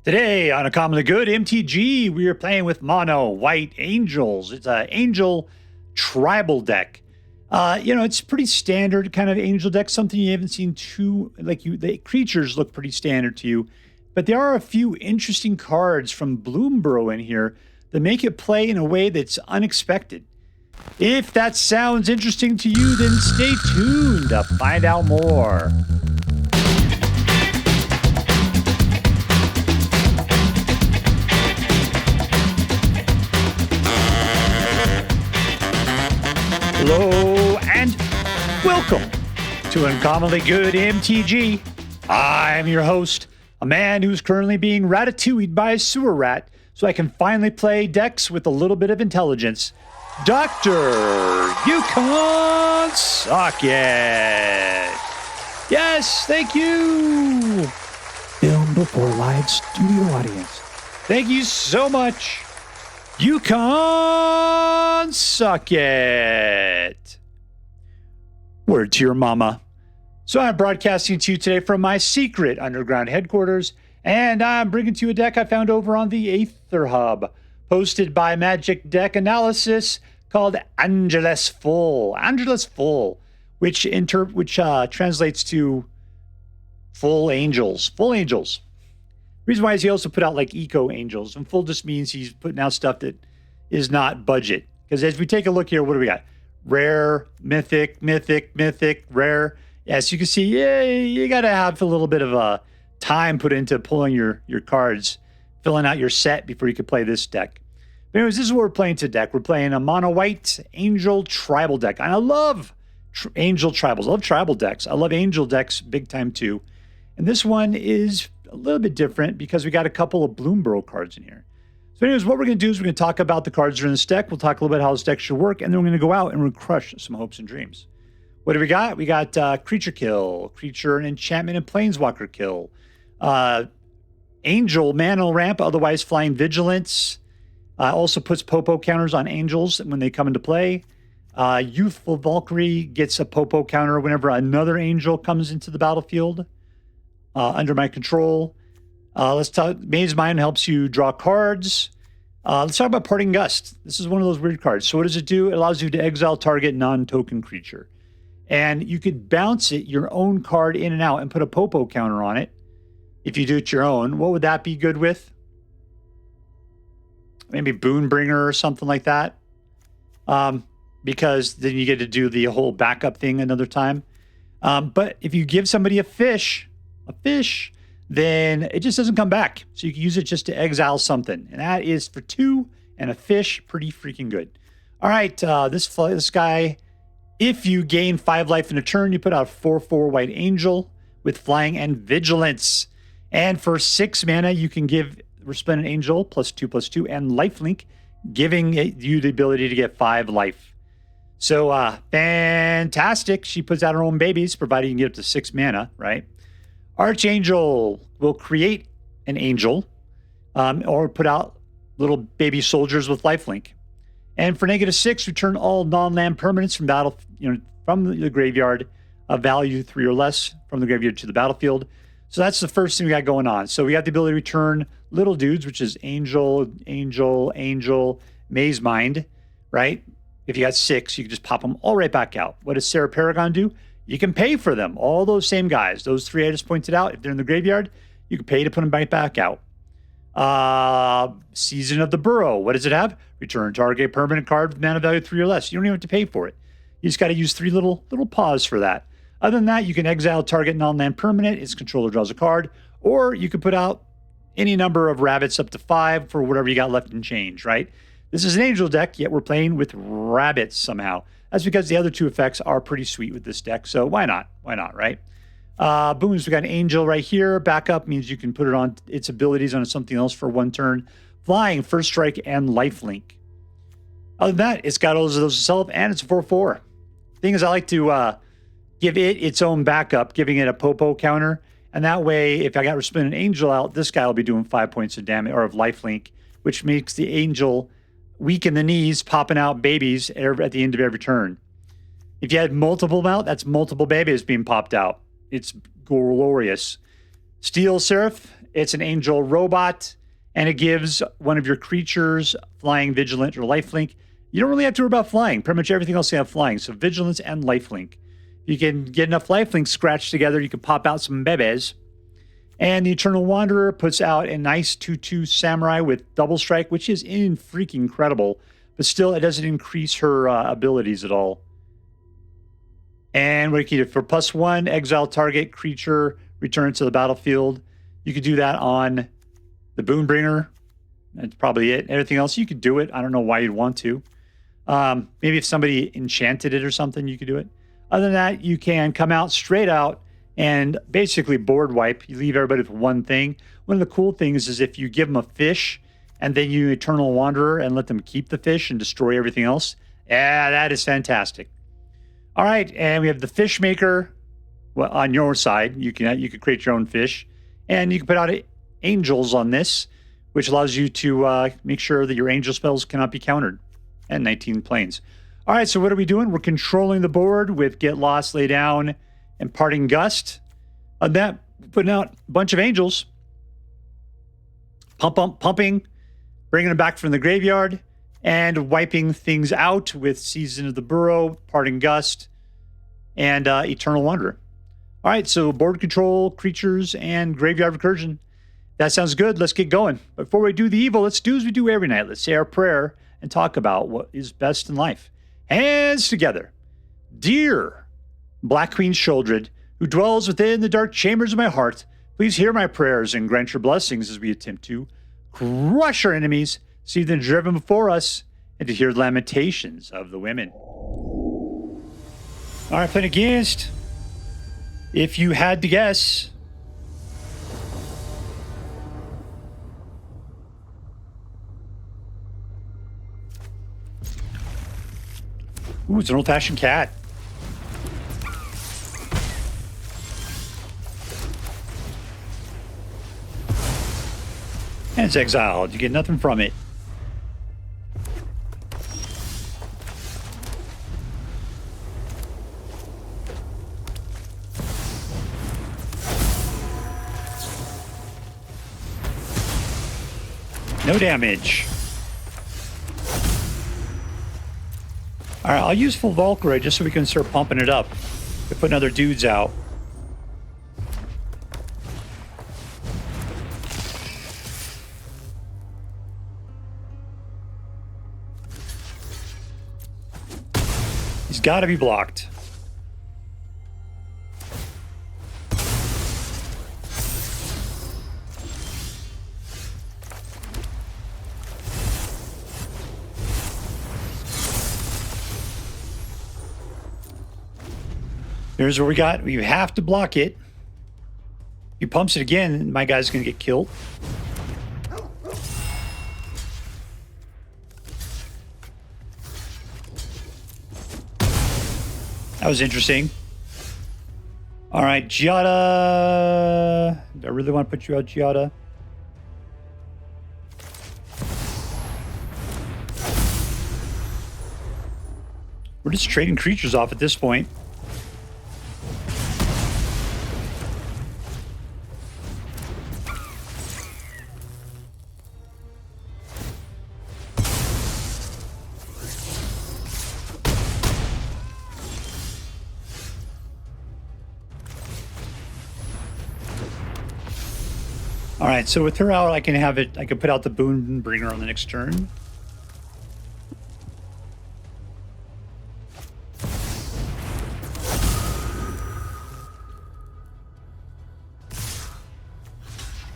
Today on A Commonly Good MTG, we are playing with mono white angels. It's an angel tribal deck. It's pretty standard kind of angel deck, something you haven't seen the creatures look pretty standard to you. But there are a few interesting cards from Burrow in here that make it play in a way that's unexpected. If that sounds interesting to you, then stay tuned to find out more. Hello and welcome to Uncommonly Good MTG. I'm your host, a man who's currently being ratatouilleed by a sewer rat so I can finally play decks with a little bit of intelligence. Dr. You Can't Suck It. Yes, thank you. Film before live studio audience. Thank you so much. You can't suck it. Word to your mama. So I'm broadcasting to you today from my secret underground headquarters, and I'm bringing to you a deck I found over on the Aether Hub, posted by MagicDeckAnalisis, called Angelus Full. Angelus Full, which translates to full angels. Full angels. Reason why is he also put out like eco angels, and full just means he's putting out stuff that is not budget. Because as we take a look here, what do we got? Rare, mythic, rare. As you can see, yeah, you got to have a little bit of a time put into pulling your cards, filling out your set before you can play this deck. But anyways, this is what we're playing today. We're playing a mono white angel tribal deck, and I love angel tribals. I love tribal decks. I love angel decks big time too. And this one is a little bit different because we got a couple of Burrow cards in here. So anyways, what we're going to do is we're going to talk about the cards that are in this deck. We'll talk a little bit how this deck should work, and then we're going to go out and we'll crush some hopes and dreams. What do we got? We got creature kill, creature and enchantment and planeswalker kill. Angel mana ramp, otherwise flying vigilance. Also puts Popo counters on angels when they come into play. Youthful Valkyrie gets a Popo counter whenever another angel comes into the battlefield. Under my control. Let's talk. Mazemind helps you draw cards. Let's talk about Parting Gust. This is one of those weird cards. So what does it do? It allows you to exile target non-token creature. And you could bounce it, your own card, in and out and put a Popo counter on it. If you do it your own, what would that be good with? Maybe Boon-Bringer or something like that. Because then you get to do the whole backup thing another time. But if you give somebody a fish, then it just doesn't come back. So you can use it just to exile something. And that is for 2 and a fish. Pretty freaking good. All right, this guy, if you gain 5 life in a turn, you put out a 4/4 white angel with flying and vigilance. And for 6 mana, you can give Resplendent Angel +2/+2 and lifelink, giving you the ability to get 5 life. So fantastic. She puts out her own babies, provided you can get up to 6 mana, right? Archangel will create an angel or put out little baby soldiers with lifelink. And for -6, return all non-land permanents from from the graveyard of value 3 or less from the graveyard to the battlefield. So that's the first thing we got going on. So we got the ability to return little dudes, which is angel, Mazemind, right? If you got 6, you can just pop them all right back out. What does Serra Paragon do? You can pay for them. All those same guys. Those 3 I just pointed out, if they're in the graveyard, you can pay to put them right back out. Season of the Burrow. What does it have? Return target permanent card with mana value 3 or less. You don't even have to pay for it. You just got to use 3 little paws for that. Other than that, you can exile target non-land permanent. Its controller draws a card. Or you could put out any number of rabbits up to 5 for whatever you got left in change, right? This is an angel deck, yet we're playing with rabbits somehow. That's because the other 2 effects are pretty sweet with this deck, so why not? Why not, right? Booms, we got an angel right here. Backup means you can put it on its abilities on something else for 1 turn. Flying, first strike, and lifelink. Other than that, it's got all of those itself, and it's 4/4. Thing is, I like to give it its own backup, giving it a Popo counter, and that way, if I got Resplendent Angel out, this guy will be doing 5 points of damage, or of lifelink, which makes the angel weak in the knees, popping out babies at the end of every turn. If you had multiple out, that's multiple babies being popped out. It's glorious. Steel Seraph, It's an angel robot, and it gives one of your creatures flying, vigilant, or lifelink. You don't really have to worry about flying. Pretty much everything else you have flying. So vigilance and lifelink. You can get enough lifelinks scratched together. You can pop out some bebes. And the Eternal Wanderer puts out a nice 2/2 samurai with double strike, which is freaking incredible. But still, it doesn't increase her abilities at all. And what you can do for +1, exile target creature, return to the battlefield. You could do that on the Boon-Bringer. That's probably it. Everything else, you could do it. I don't know why you'd want to. Maybe if somebody enchanted it or something, you could do it. Other than that, you can come out straight out and basically board wipe. You leave everybody with one thing. One of the cool things is if you give them a fish and then you Eternal Wanderer and let them keep the fish and destroy everything else. Yeah, that is fantastic. All right, and we have the fish maker. Well, on your side, you could create your own fish, and you can put out angels on this, which allows you to make sure that your angel spells cannot be countered, and 19 planes. All right, so what are we doing? We're controlling the board with Get Lost, Lay Down, and Parting Gust. On that, putting out a bunch of angels, pumping, bringing them back from the graveyard, and wiping things out with Season of the Burrow, Parting Gust, and Eternal Wanderer. All right, so board control, creatures, and graveyard recursion. That sounds good. Let's get going. Before we do the evil, let's do as we do every night. Let's say our prayer and talk about what is best in life. Hands together. Dear Black Queen Sheoldred, who dwells within the dark chambers of my heart, please hear my prayers and grant your blessings as we attempt to crush our enemies, see them driven before us, and to hear the lamentations of the women. All right, playing against. If you had to guess. Ooh, it's an old-fashioned cat. And it's exiled. You get nothing from it. No damage. All right, I'll use full Valkyrie just so we can start pumping it up. We're putting other dudes out. He's got to be blocked. Here's what we got. You have to block it. He pumps it again, my guy's going to get killed. That was interesting. All right, Giada. Do I really want to put you out, Giada? We're just trading creatures off at this point. All right, so with her out, I can have it. I can put out the Boon-Bringer on the next turn.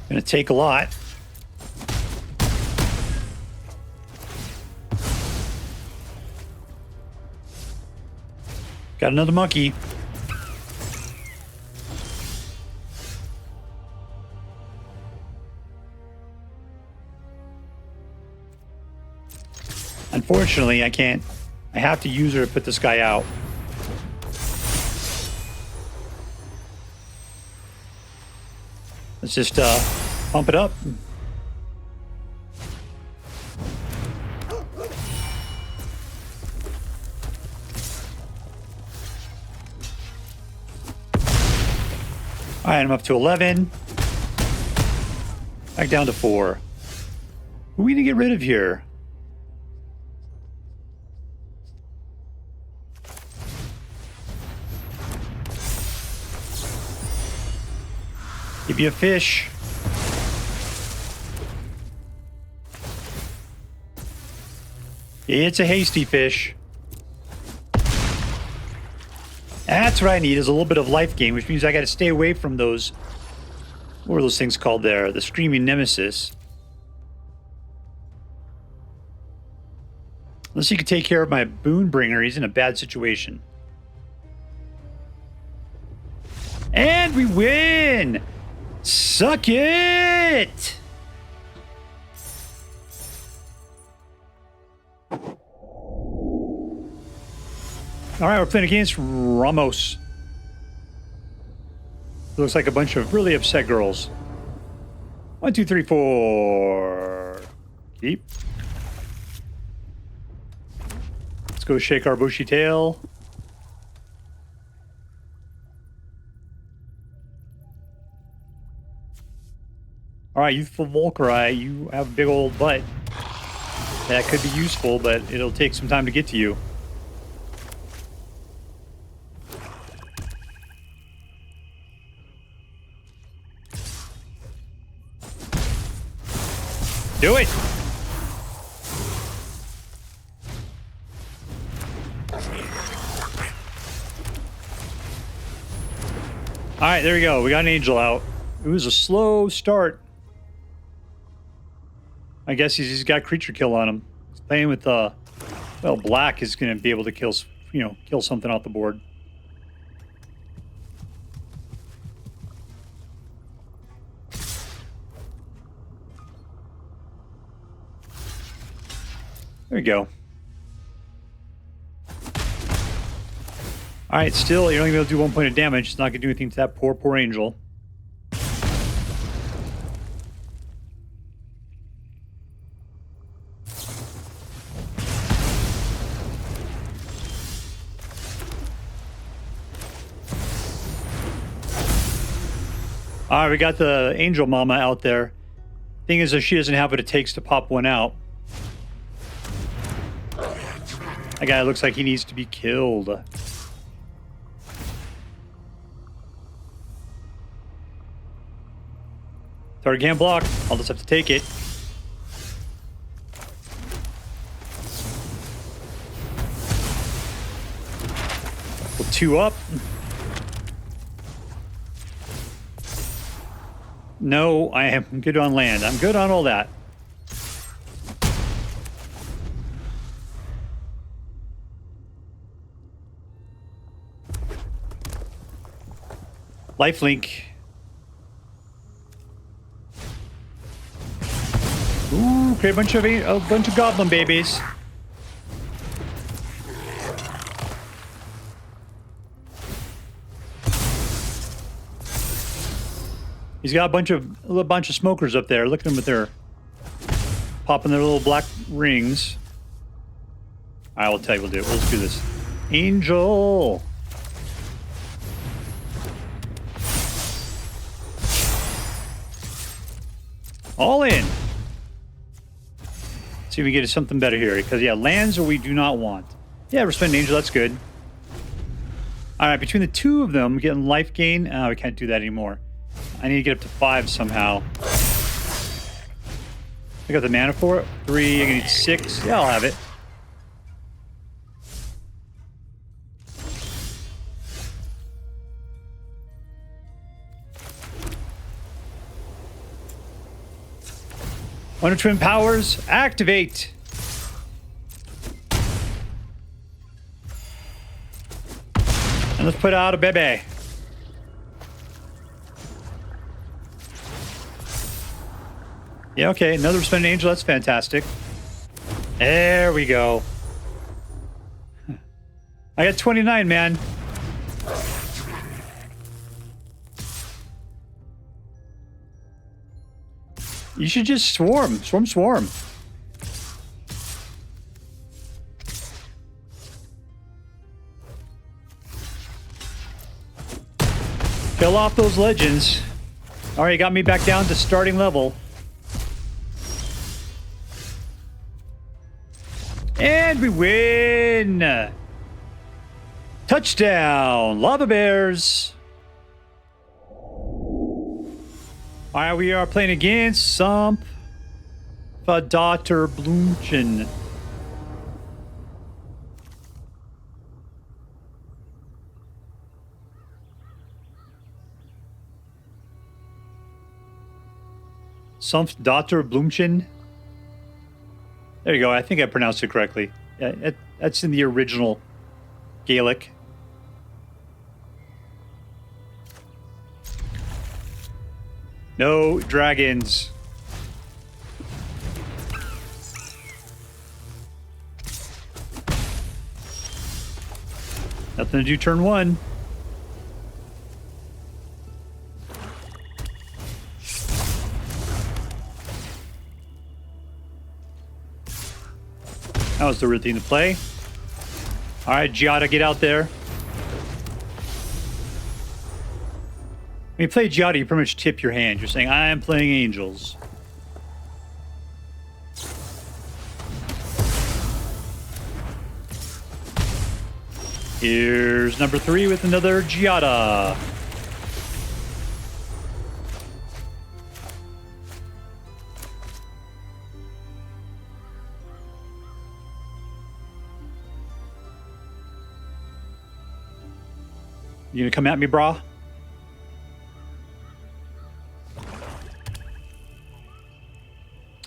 Gonna take a lot. Got another monkey. Unfortunately, I can't. I have to use her to put this guy out. Let's just pump it up. All right, I'm up to 11. Back down to 4. Who are we going to get rid of here? Give you a fish. It's a hasty fish. That's what I need, is a little bit of life gain, which means I got to stay away from those. What are those things called there? The Screaming Nemesis. Unless he could take care of my Boon-Bringer, he's in a bad situation. And we win! Suck it! All right, we're playing against Ramos. Looks like a bunch of really upset girls. 1, 2, 3, 4. Keep. Let's go shake our bushy tail. All right, Youthful Valkyrie, you have a big old butt. That could be useful, but it'll take some time to get to you. Do it! Alright, there we go. We got an angel out. It was a slow start. I guess he's got creature kill on him. He's playing with, well, black is going to be able to kill, kill something off the board. There we go. Alright, still, you're only going to be able to do 1 point of damage. It's not going to do anything to that poor, poor angel. Alright, we got the angel mama out there. Thing is, she doesn't have what it takes to pop one out. That guy looks like he needs to be killed. Target can't block. I'll just have to take it. Put 2 up. No, I am good on land. I'm good on all that. Lifelink. Ooh, okay, a bunch of goblin babies. He's got a little bunch of smokers up there. Look at them with their popping their little black rings. I will tell you, we'll do it. Let's do this. Angel. All in. See if we get something better here. Because, yeah, lands we do not want. Yeah, Resplendent Angel, that's good. All right, between the 2 of them, getting life gain. Oh, we can't do that anymore. I need to get up to 5 somehow. I got the mana for it. 3, I need 6. Yeah, I'll have it. Wonder Twin Powers, activate! And let's put out a baby. Yeah, okay, another Resplendent Angel, that's fantastic. There we go. I got 29, man. You should just swarm. Swarm. Kill off those legends. Alright, you got me back down to starting level. And we win! Touchdown, Lava Bears! Alright, we are playing against sumpfdotterblümchen. Sumpfdotterblümchen. There you go. I think I pronounced it correctly. Yeah, that's in the original Gaelic. No dragons. Nothing to do turn one. That was the real thing to play. All right, Giada, get out there. When you play Giada, you pretty much tip your hand. You're saying, I am playing angels. Here's number 3 with another Giada. You gonna come at me, brah?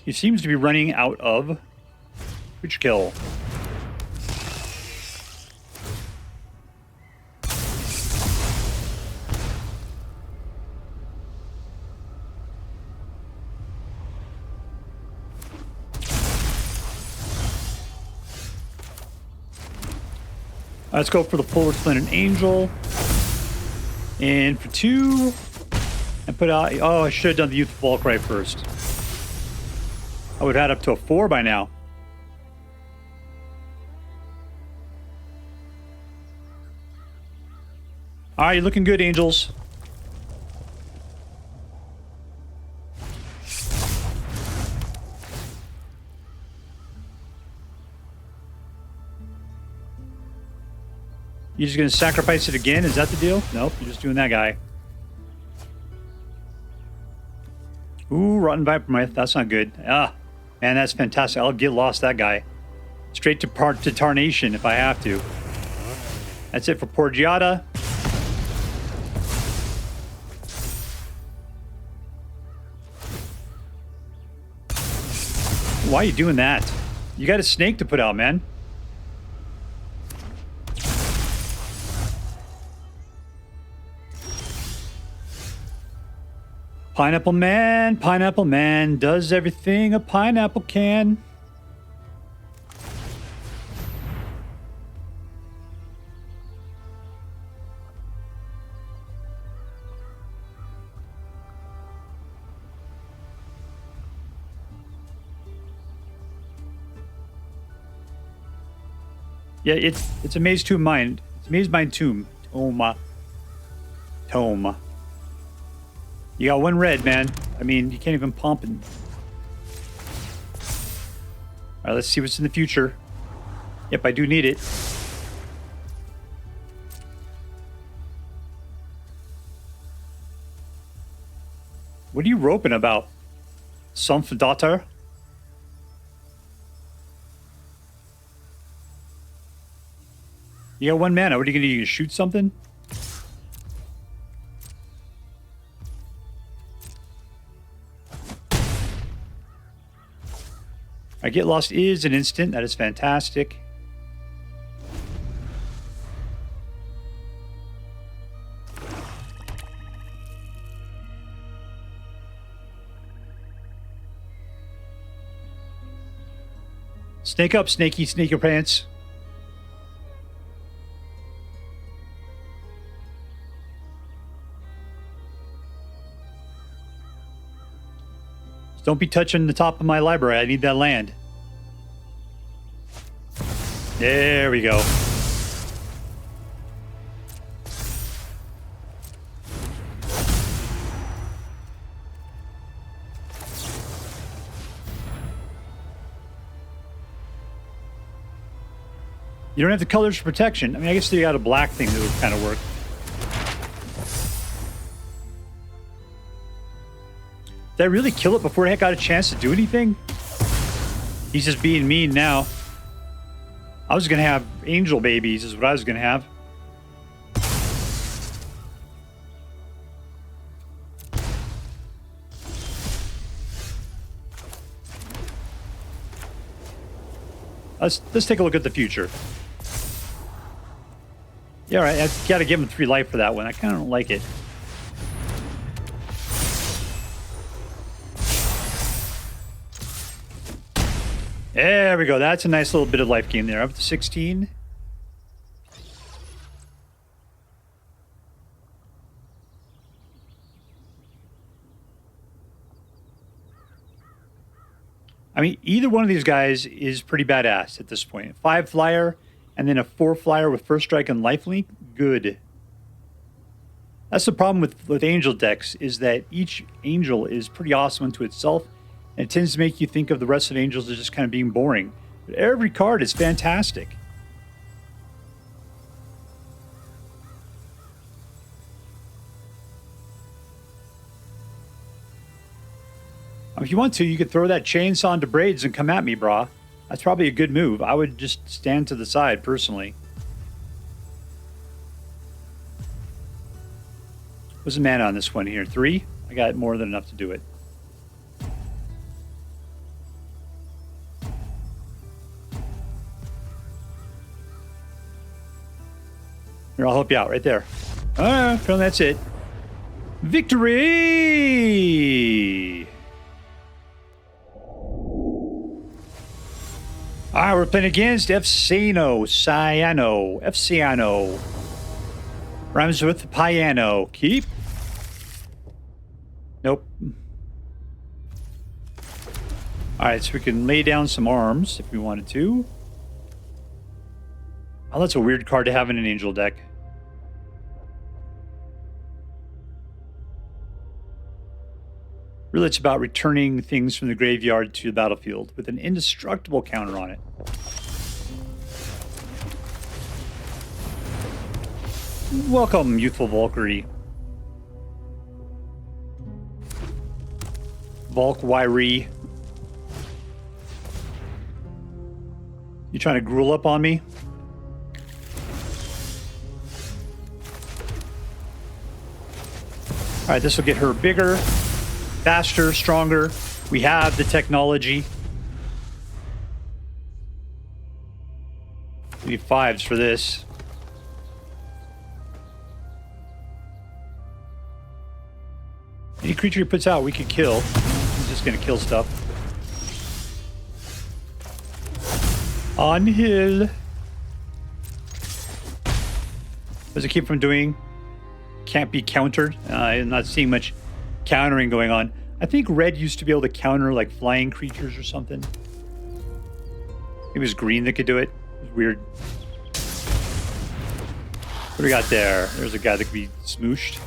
He seems to be running out of creature kill. Let's go for the full Resplendent Angel. And for 2, and put out... Oh, I should have done the Youthful Valkyrie first. I would have had up to a 4 by now. All right, you're looking good, Angels. You just gonna sacrifice it again? Is that the deal? Nope, you're just doing that guy. Ooh, Rotten Viper Myth. That's not good. Ah, man, that's fantastic. I'll get lost that guy. Straight to Tarnation if I have to. That's it for poor Giada. Why are you doing that? You got a snake to put out, man. Pineapple Man does everything a pineapple can. Yeah, it's a Maze Tomb Mind. It's Mazemind Tome. Tome. You got 1 red, man. I mean, you can't even pump it. All right, let's see what's in the future. Yep, I do need it. What are you roping about? Sumpfdotter? You got 1 mana. What are you gonna do? You shoot something? I Get Lost is an instant. That is fantastic. Snake up, snaky, snake your pants. Don't be touching the top of my library. I need that land. There we go. You don't have the colors for protection. I mean, I guess they got a black thing that would kind of work. Did I really kill it before I got a chance to do anything? He's just being mean now. I was going to have angel babies is what I was going to have. Let's take a look at the future. Yeah, all right. I've got to give him 3 life for that one. I kind of don't like it. There we go. That's a nice little bit of life gain there. Up to 16. I mean, either one of these guys is pretty badass at this point. 5 flyer and then a 4 flyer with first strike and lifelink. Good. That's the problem with angel decks, is that each angel is pretty awesome unto itself. And it tends to make you think of the rest of the angels as just kind of being boring. But every card is fantastic. If you want to, you could throw that chainsaw into braids and come at me, brah. That's probably a good move. I would just stand to the side, personally. What's the mana on this one here? 3? I got more than enough to do it. Here, I'll help you out right there. Well, that's it. Victory! All right, we're playing against F-siano. Rhymes with piano. Keep. Nope. All right, so we can lay down some arms if we wanted to. Oh, that's a weird card to have in an angel deck. Really, it's about returning things from the graveyard to the battlefield with an indestructible counter on it. Welcome, Youthful Valkyrie. Valkyrie. You trying to gruel up on me? All right, this will get her bigger, faster, stronger. We have the technology. We need 5s for this. Any creature he puts out, we could kill. He's just going to kill stuff. On hill. What does it keep from doing? Can't be countered. I'm not seeing much countering going on. I think red used to be able to counter like flying creatures or something. It was green that could do it. It was weird. What do we got there? There's a guy that could be smooshed.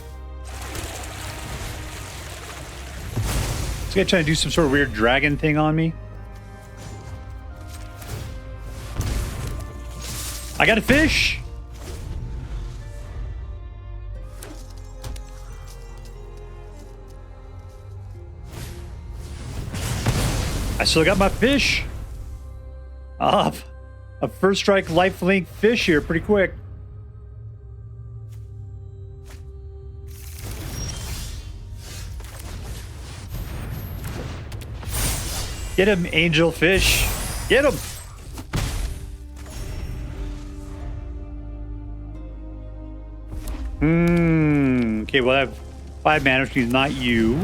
This guy trying to do some sort of weird dragon thing on me. I got a fish! I still got my fish. A first strike lifelink fish here pretty quick. Get him, angel fish. Get him. Okay, well I have 5 mana, which means not you.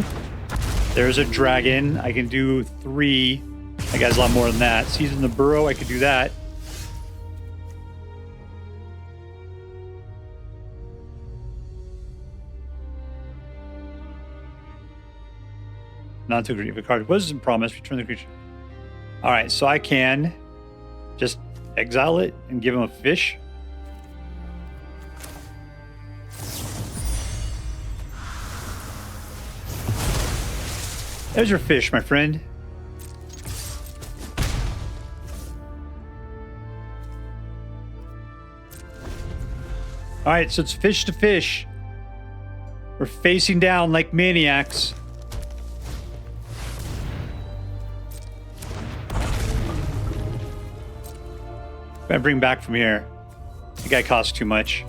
There's a dragon. I can do 3. That guy's a lot more than that. Season the Burrow, I could do that. Not to agree. If a card wasn't promised, return the creature. Alright, so I can just exile it and give him a fish. There's your fish, my friend. All right, so it's fish to fish. We're facing down like maniacs. I bring back from here. The guy costs too much.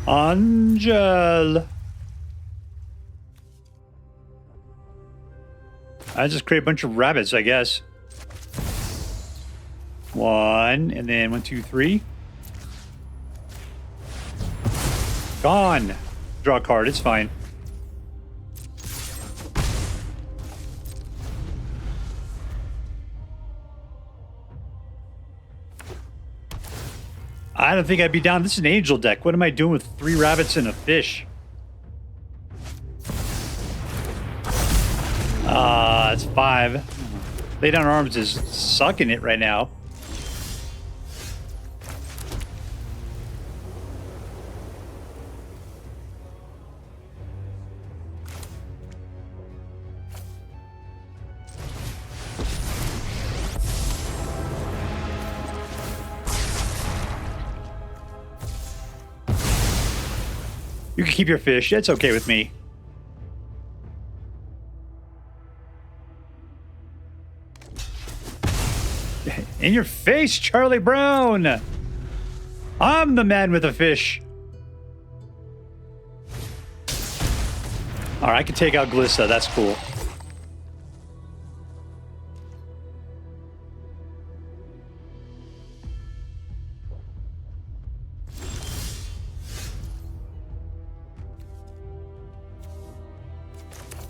Angel. I just create a bunch of rabbits, I guess. 1, and then 1, 2, 3. Gone. Draw a card, it's fine. I don't think I'd be down. This is an angel deck. What am I doing with 3 rabbits and a fish? It's 5. Lay Down Arms is sucking it right now. You can keep your fish. It's okay with me. In your face, Charlie Brown! I'm the man with the fish. All right, I can take out Glissa. That's cool.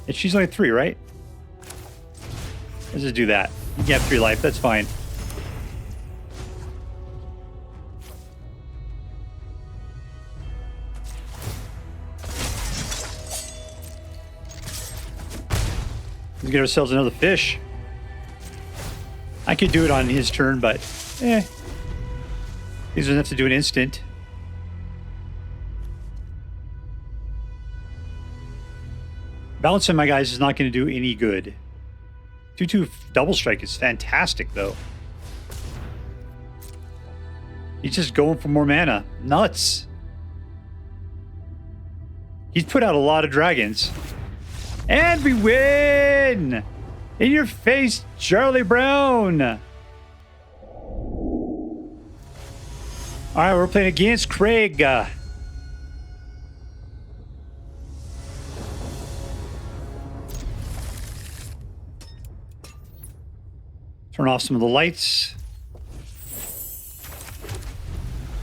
And she's only 3, right? Let's just do that. You can have 3 life. That's fine. Let's get ourselves another fish. I could do it on his turn, but he doesn't have to do an instant. Balancing my guys is not going to do any good. 2/2 double strike is fantastic, though. He's just going for more mana. Nuts. He's put out a lot of dragons. And we win! In your face, Charlie Brown! Alright, we're playing against Craig. Turn off some of the lights.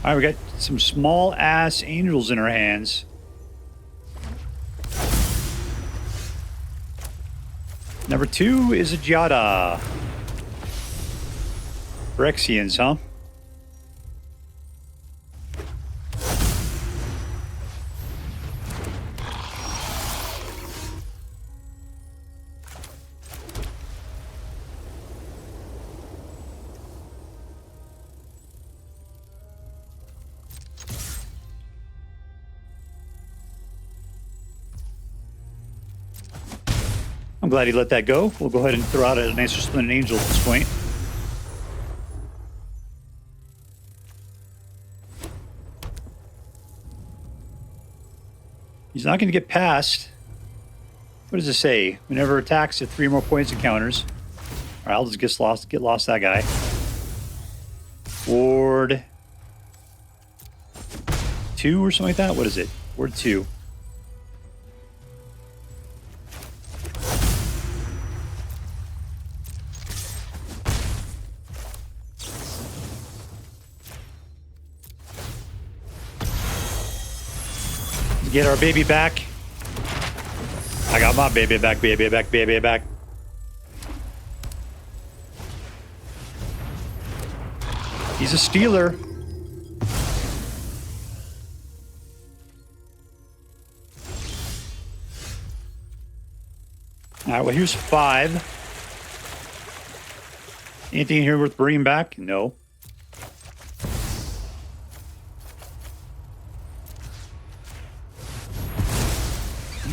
Alright, we got some small-ass angels in our hands. Number 2 is a Giada. Phyrexians, huh? I'm glad he let that go. We'll go ahead and throw out a nice Resplendent Angel at this point. He's not going to get past. What does it say? Whenever attacks at 3 more points and counters. All right, I'll just get lost that guy. Ward 2 or something like that. What is it? Ward 2. Get our baby back. I got my baby back, baby back, baby back. He's a stealer. All right, well, here's 5. Anything here worth bringing back? No.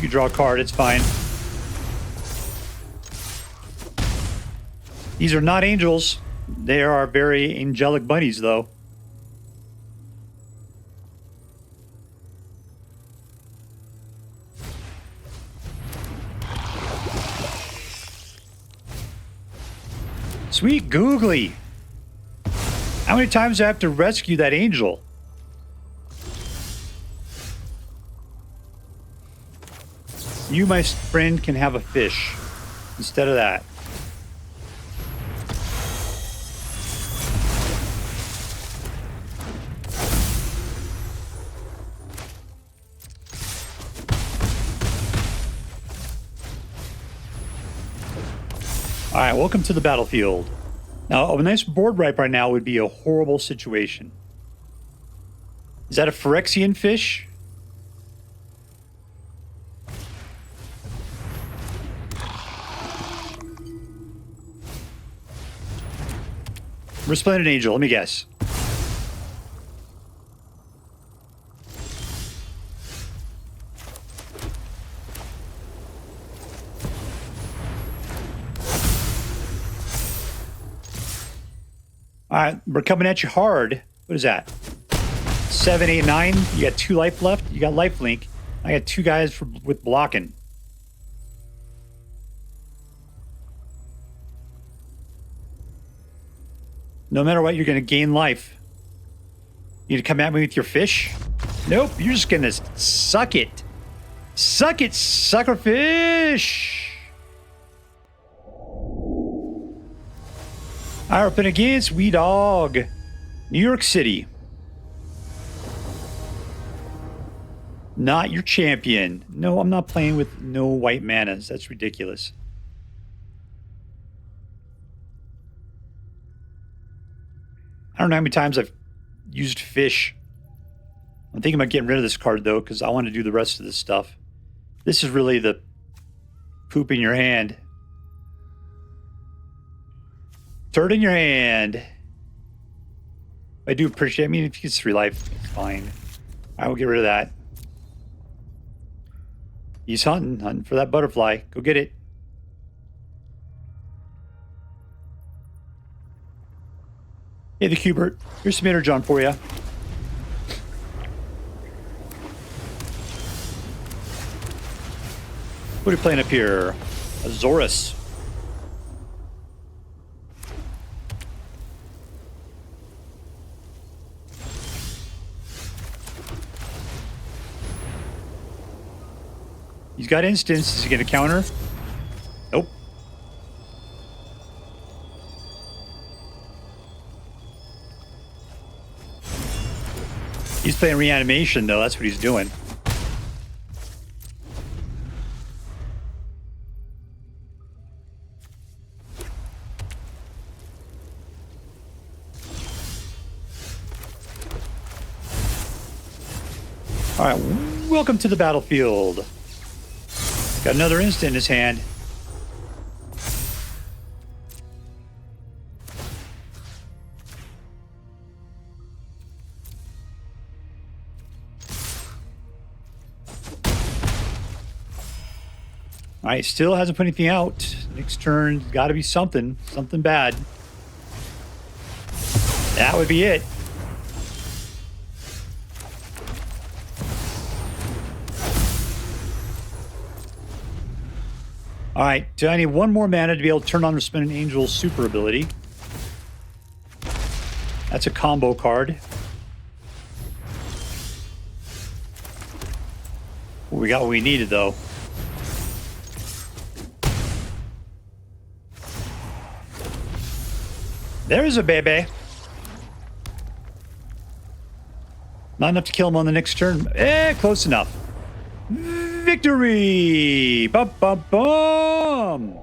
You draw a card, it's fine. These are not angels. They are very angelic bunnies, though. Sweet googly. How many times do I have to rescue that angel? You, my friend, can have a fish instead of that. All right, welcome to the battlefield. Now, a nice board wipe right now would be a horrible situation. Is that a Phyrexian fish? Resplendent Angel, let me guess. All right, we're coming at you hard. What is that? 7, 8, 9. You got 2 life left. You got life link. I got 2 guys with blocking. No matter what, you're going to gain life. You to come at me with your fish? Nope, you're just going to suck it. Suck it, sucker fish. All right, up and against WeeDawg, New York City. Not your champion. No, I'm not playing with no white manas. That's ridiculous. I don't know how many times I've used fish. I'm thinking about getting rid of this card, though, because I want to do the rest of this stuff. This is really the poop in your hand. Third in your hand. I do appreciate it. I mean, if you get 3 life, it's fine. I will get rid of that. He's hunting for that butterfly. Go get it. Hey, the Cubert. Here's some Energon for you. What are we playing up here? Azorius. He's got instance. Is he going to counter? Nope. He's playing reanimation, though. That's what he's doing. All right, welcome to the battlefield. Got another instant in his hand. All right, still hasn't put anything out. Next turn, got to be something bad. That would be it. All right, so I need 1 more mana to be able to turn on Resplendent Angel's super ability. That's a combo card. We got what we needed, though. There's a baby. Not enough to kill him on the next turn. Close enough. Victory! Bum, bum, bum!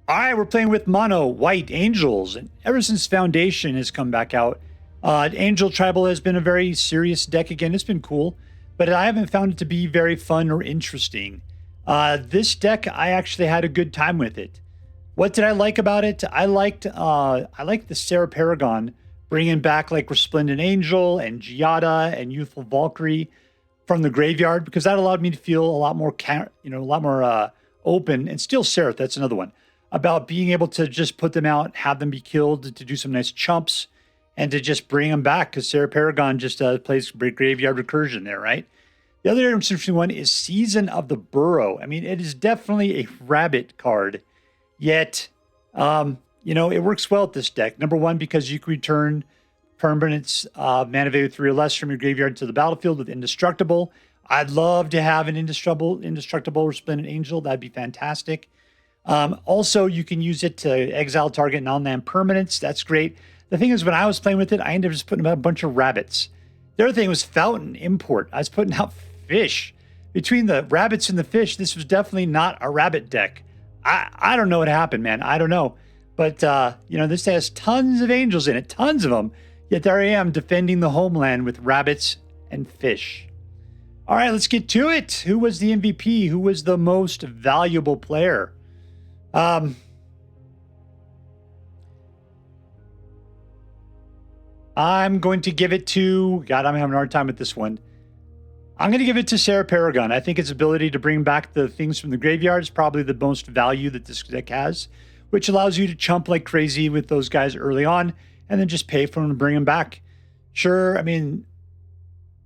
All right, we're playing with mono white angels, and ever since Foundation has come back out, Angel Tribal has been a very serious deck again. It's been cool, but I haven't found it to be very fun or interesting. This deck, I actually had a good time with it. What did I like about it? I liked the Serra Paragon, bringing back like Resplendent Angel and Giada and Youthful Valkyrie from the graveyard, because that allowed me to feel a lot more, open. And Steel Seraph, that's another one. about being able to just put them out, have them be killed, to do some nice chumps, and to just bring them back, because Serra Paragon just plays graveyard recursion there, right? The other interesting one is Season of the Burrow. I mean, it is definitely a rabbit card, yet, it works well with this deck. Number one, because you can return permanents, mana value 3 or less from your graveyard to the battlefield with Indestructible. I'd love to have an indestructible Resplendent Angel. That'd be fantastic. Also, you can use it to exile target non-land permanents. That's great. The thing is, when I was playing with it, I ended up just putting out a bunch of rabbits. The other thing was Fountainport. I was putting out fish. Between the rabbits and the fish, this was definitely not a rabbit deck. I don't know what happened, man. I don't know. But, this has tons of angels in it, tons of them. Yet there I am defending the homeland with rabbits and fish. All right, let's get to it. Who was the MVP? Who was the most valuable player? I'm going to give it to... God, I'm having a hard time with this one. I'm going to give it to Serra Paragon. I think its ability to bring back the things from the graveyard is probably the most value that this deck has, which allows you to chump like crazy with those guys early on and then just pay for them to bring them back. Sure, I mean,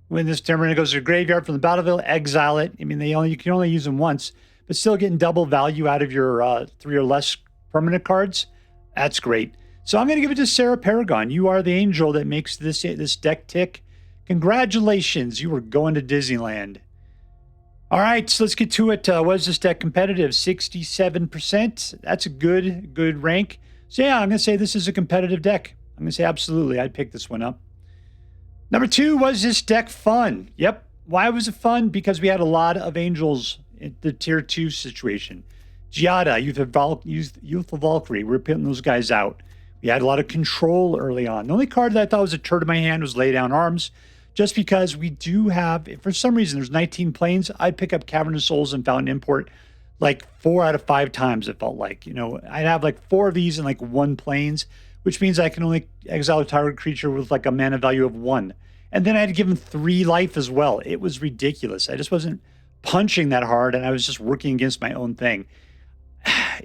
when this Terminator goes to the graveyard from the battlefield, exile it. I mean, you can only use them once, but still getting double value out of your 3 or less permanent cards. That's great. So I'm going to give it to Serra Paragon. You are the angel that makes this deck tick. Congratulations, you were going to Disneyland. All right, so let's get to it. Was this deck competitive? 67%. That's a good rank. So yeah, I'm going to say this is a competitive deck. I'm going to say absolutely, I'd pick this one up. Number 2, was this deck fun? Yep. Why was it fun? Because we had a lot of angels in the tier 2 situation. Giada, Youthful Valkyrie, we're putting those guys out. We had a lot of control early on. The only card that I thought was a turd in my hand was Lay Down Arms, just because we do have, for some reason, there's 19 planes. I'd pick up Cavern of Souls and Fountainport like 4 out of 5 times, it felt like. I'd have like 4 of these and like 1 planes, which means I can only exile a target creature with like a mana value of 1. And then I had to give him 3 life as well. It was ridiculous. I just wasn't punching that hard, and I was just working against my own thing.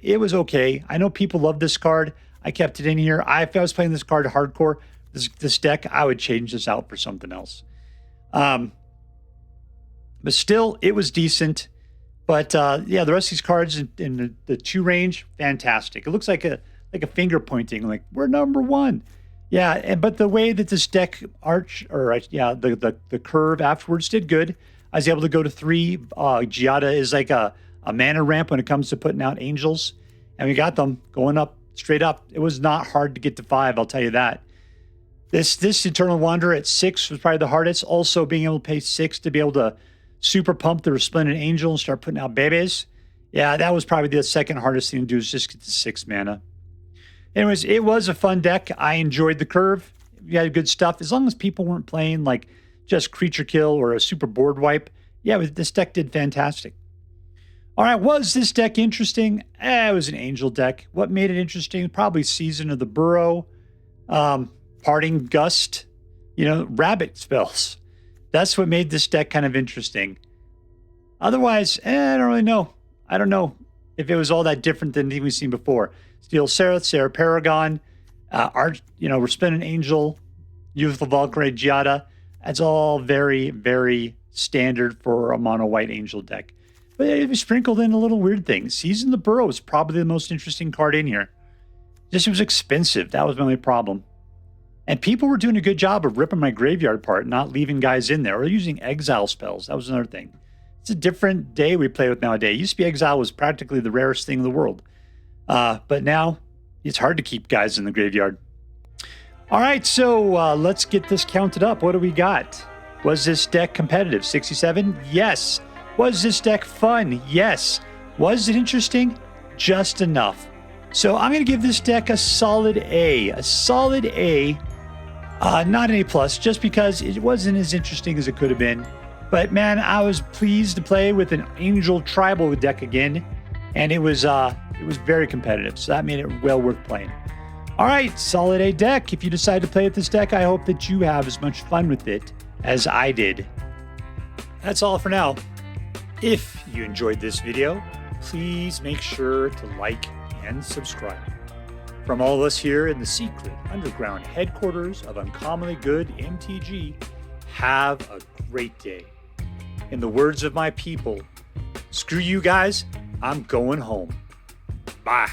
It was okay. I know people love this card. I kept it in here. If I was playing this card hardcore, this deck, I would change this out for something else. But still, it was decent. But the rest of these cards in the 2 range, fantastic. It looks like a finger pointing, like we're number 1. Yeah, but the way that this deck the curve afterwards did good. I was able to go to 3. Giada is like a mana ramp when it comes to putting out angels, and we got them going up straight up. It was not hard to get to 5, I'll tell you that. This Eternal Wanderer at 6 was probably the hardest. Also, being able to pay 6 to be able to super pump the Resplendent Angel and start putting out babies. Yeah, that was probably the second hardest thing to do, is just get to 6 mana. Anyways, it was a fun deck. I enjoyed the curve. You had good stuff. As long as people weren't playing like just creature kill or a super board wipe, yeah, this deck did fantastic. All right, was this deck interesting? It was an angel deck. What made it interesting? Probably Season of the Burrow, Parting Gust, rabbit spells. That's what made this deck kind of interesting. Otherwise, I don't really know. I don't know if it was all that different than anything we've seen before. Steel Seraph, Serra Paragon, Resplendent Angel, Youthful Valkyrie, Giada. That's all very, very standard for a mono white angel deck. But it was sprinkled in a little weird thing. Season of the Burrow is probably the most interesting card in here. Just it was expensive. That was my only problem. And people were doing a good job of ripping my graveyard apart, not leaving guys in there, or using exile spells. That was another thing. It's a different day we play with nowadays. It used to be exile was practically the rarest thing in the world. But now it's hard to keep guys in the graveyard. All right, so let's get this counted up. What do we got? Was this deck competitive? 67? Yes. Was this deck fun? Yes. Was it interesting? Just enough. So I'm going to give this deck a solid A. A solid A. Not an A+, just because it wasn't as interesting as it could have been. But man, I was pleased to play with an Angel Tribal deck again. And it was very competitive. So that made it well worth playing. All right, solid A deck. If you decide to play with this deck, I hope that you have as much fun with it as I did. That's all for now. If you enjoyed this video, please make sure to like and subscribe. From all of us here in the secret underground headquarters of Uncommonly Good MTG, have a great day. In the words of my people, screw you guys, I'm going home. Bye.